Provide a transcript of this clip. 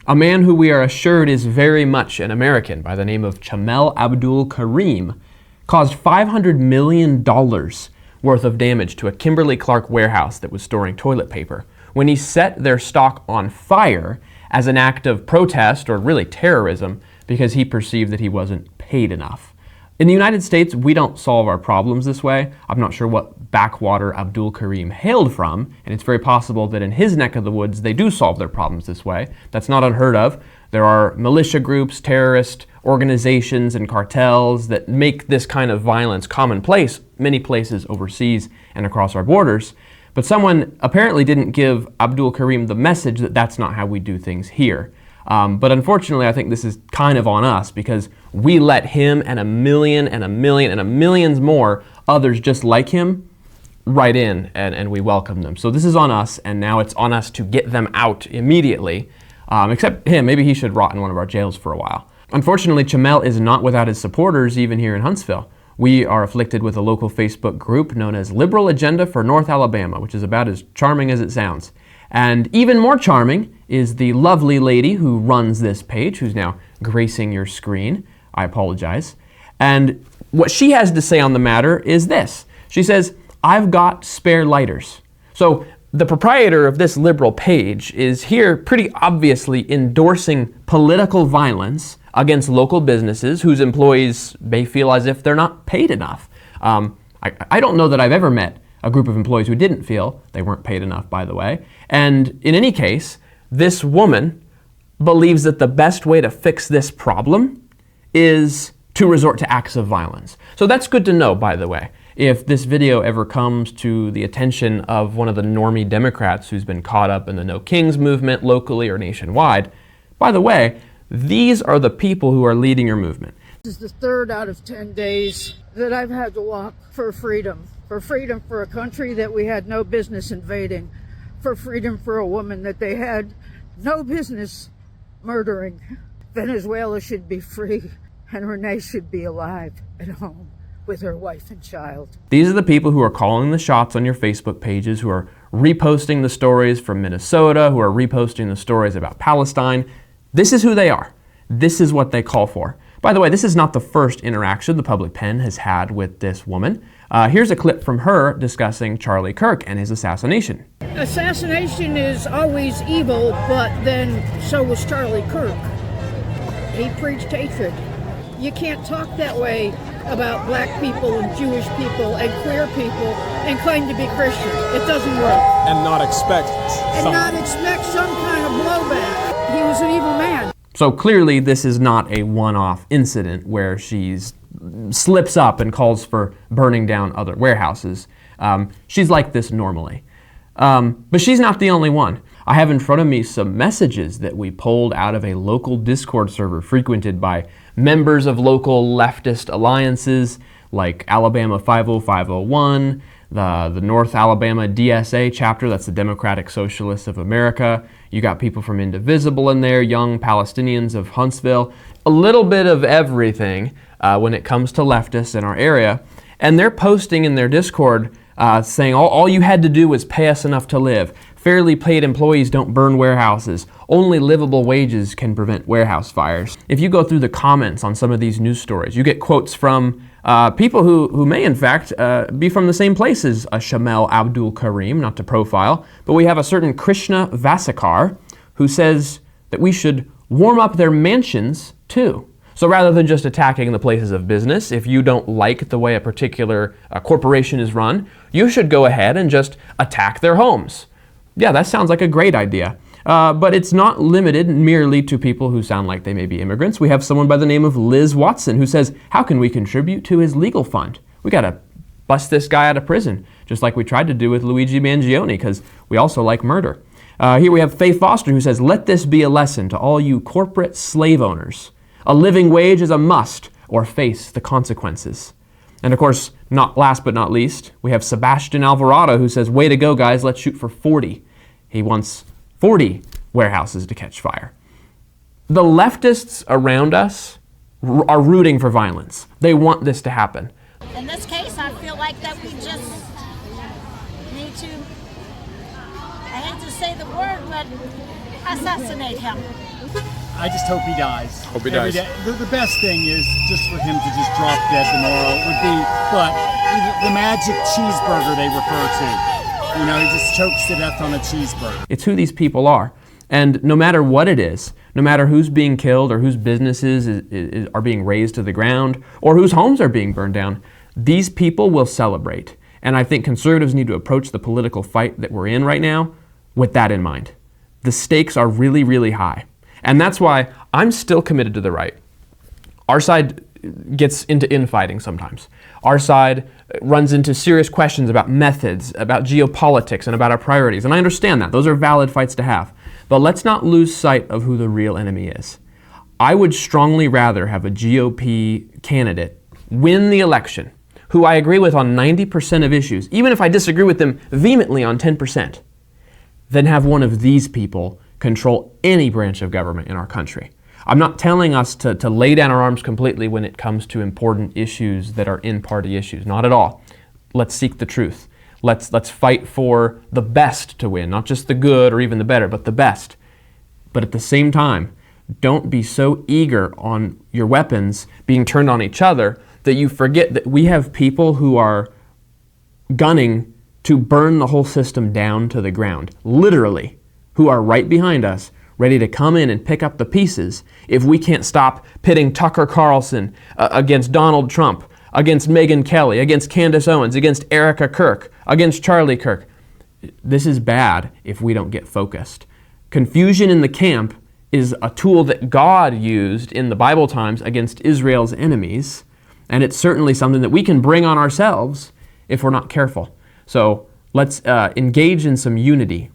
A man who we are assured is very much an American by the name of Chamel Abdulkarim caused $500 million worth of damage to a Kimberly-Clark warehouse that was storing toilet paper when he set their stock on fire as an act of protest, or really terrorism, because he perceived that he wasn't paid enough. In the United States, we don't solve our problems this way. I'm not sure what backwater Abdulkarim hailed from, and it's very possible that in his neck of the woods they do solve their problems this way. That's not unheard of. There are militia groups, terrorist organizations, and cartels that make this kind of violence commonplace many places overseas and across our borders. But someone apparently didn't give Abdulkarim the message that that's not how we do things here. But unfortunately, I think this is kind of on us because we let him and a million and a million and a millions more others just like him right in, and we welcome them. So this is on us, and now it's on us to get them out immediately. Except him, maybe he should rot in one of our jails for a while. Unfortunately, Chamel is not without his supporters even here in Huntsville. We are afflicted with a local Facebook group known as Liberal Agenda for North Alabama, which is about as charming as it sounds. And even more charming is the lovely lady who runs this page, who's now gracing your screen. I apologize. And what she has to say on the matter is this. She says, "I've got spare lighters." So the proprietor of this liberal page is here pretty obviously endorsing political violence against local businesses whose employees may feel as if they're not paid enough. I don't know that I've ever met a group of employees who didn't feel they weren't paid enough, by the way. And in any case, this woman believes that the best way to fix this problem is to resort to acts of violence. So that's good to know, by the way. If this video ever comes to the attention of one of the normie Democrats who's been caught up in the No Kings movement locally or nationwide, by the way, these are the people who are leading your movement. This is the 3rd out of 10 days that I've had to walk for freedom for a country that we had no business invading, for freedom for a woman that they had no business murdering. Venezuela should be free, and Renee should be alive at home with her wife and child. These are the people who are calling the shots on your Facebook pages, who are reposting the stories from Minnesota, who are reposting the stories about Palestine. This is who they are. This is what they call for. By the way, this is not the first interaction the Public Pen has had with this woman. Here's a clip from her discussing Charlie Kirk and his assassination. Assassination is always evil, but then so was Charlie Kirk. He preached hatred. You can't talk that way about black people and Jewish people and queer people and claim to be Christian. It doesn't work. And not expect some kind of blowback. He was an evil man. So clearly this is not a one-off incident where she slips up and calls for burning down other warehouses. She's like this normally. But she's not the only one. I have in front of me some messages that we pulled out of a local Discord server frequented by members of local leftist alliances like Alabama 50501, the North Alabama DSA chapter, that's the Democratic Socialists of America. You got people from Indivisible in there, young Palestinians of Huntsville, a little bit of everything when it comes to leftists in our area. And they're posting in their Discord saying all you had to do was pay us enough to live. Fairly paid employees don't burn warehouses. Only livable wages can prevent warehouse fires. If you go through the comments on some of these news stories, you get quotes from people who may in fact be from the same place as Chamel Abdulkarim, not to profile, but we have a certain Krishna Vasikar who says that we should warm up their mansions too. So rather than just attacking the places of business, if you don't like the way a particular corporation is run, you should go ahead and just attack their homes. Yeah, that sounds like a great idea. But it's not limited merely to people who sound like they may be immigrants. We have someone by the name of Liz Watson who says, how can we contribute to his legal fund? We got to bust this guy out of prison, just like we tried to do with Luigi Mangione, because we also like murder. Here we have Faye Foster who says, let this be a lesson to all you corporate slave owners. A living wage is a must, or face the consequences. And of course, last but not least, we have Sebastian Alvarado who says, way to go guys, let's shoot for 40. He wants 40 warehouses to catch fire. The leftists around us are rooting for violence. They want this to happen. In this case, I feel like that we just need to, I hate to say the word, but assassinate him. I just hope he dies. Hope he Every dies. day. The best thing is just for him to just drop dead tomorrow would be, but the magic cheeseburger they refer to. You know, he just chokes to death on a cheeseburger. It's who these people are. And no matter what it is, no matter who's being killed or whose businesses are being razed to the ground or whose homes are being burned down, these people will celebrate. And I think conservatives need to approach the political fight that we're in right now with that in mind. The stakes are really, really high. And that's why I'm still committed to the right. Our side gets into infighting sometimes. Our side runs into serious questions about methods, about geopolitics, and about our priorities. And I understand that. Those are valid fights to have. But let's not lose sight of who the real enemy is. I would strongly rather have a GOP candidate win the election, who I agree with on 90% of issues, even if I disagree with them vehemently on 10%, than have one of these people control any branch of government in our country. I'm not telling us to lay down our arms completely when it comes to important issues that are in-party issues. Not at all. Let's seek the truth. Let's fight for the best to win, not just the good or even the better, but the best. But at the same time, don't be so eager on your weapons being turned on each other that you forget that we have people who are gunning to burn the whole system down to the ground, literally, who are right behind us, ready to come in and pick up the pieces if we can't stop pitting Tucker Carlson against Donald Trump, against Megyn Kelly, against Candace Owens, against Erica Kirk, against Charlie Kirk. This is bad if we don't get focused. Confusion in the camp is a tool that God used in the Bible times against Israel's enemies, and it's certainly something that we can bring on ourselves if we're not careful. So let's engage in some unity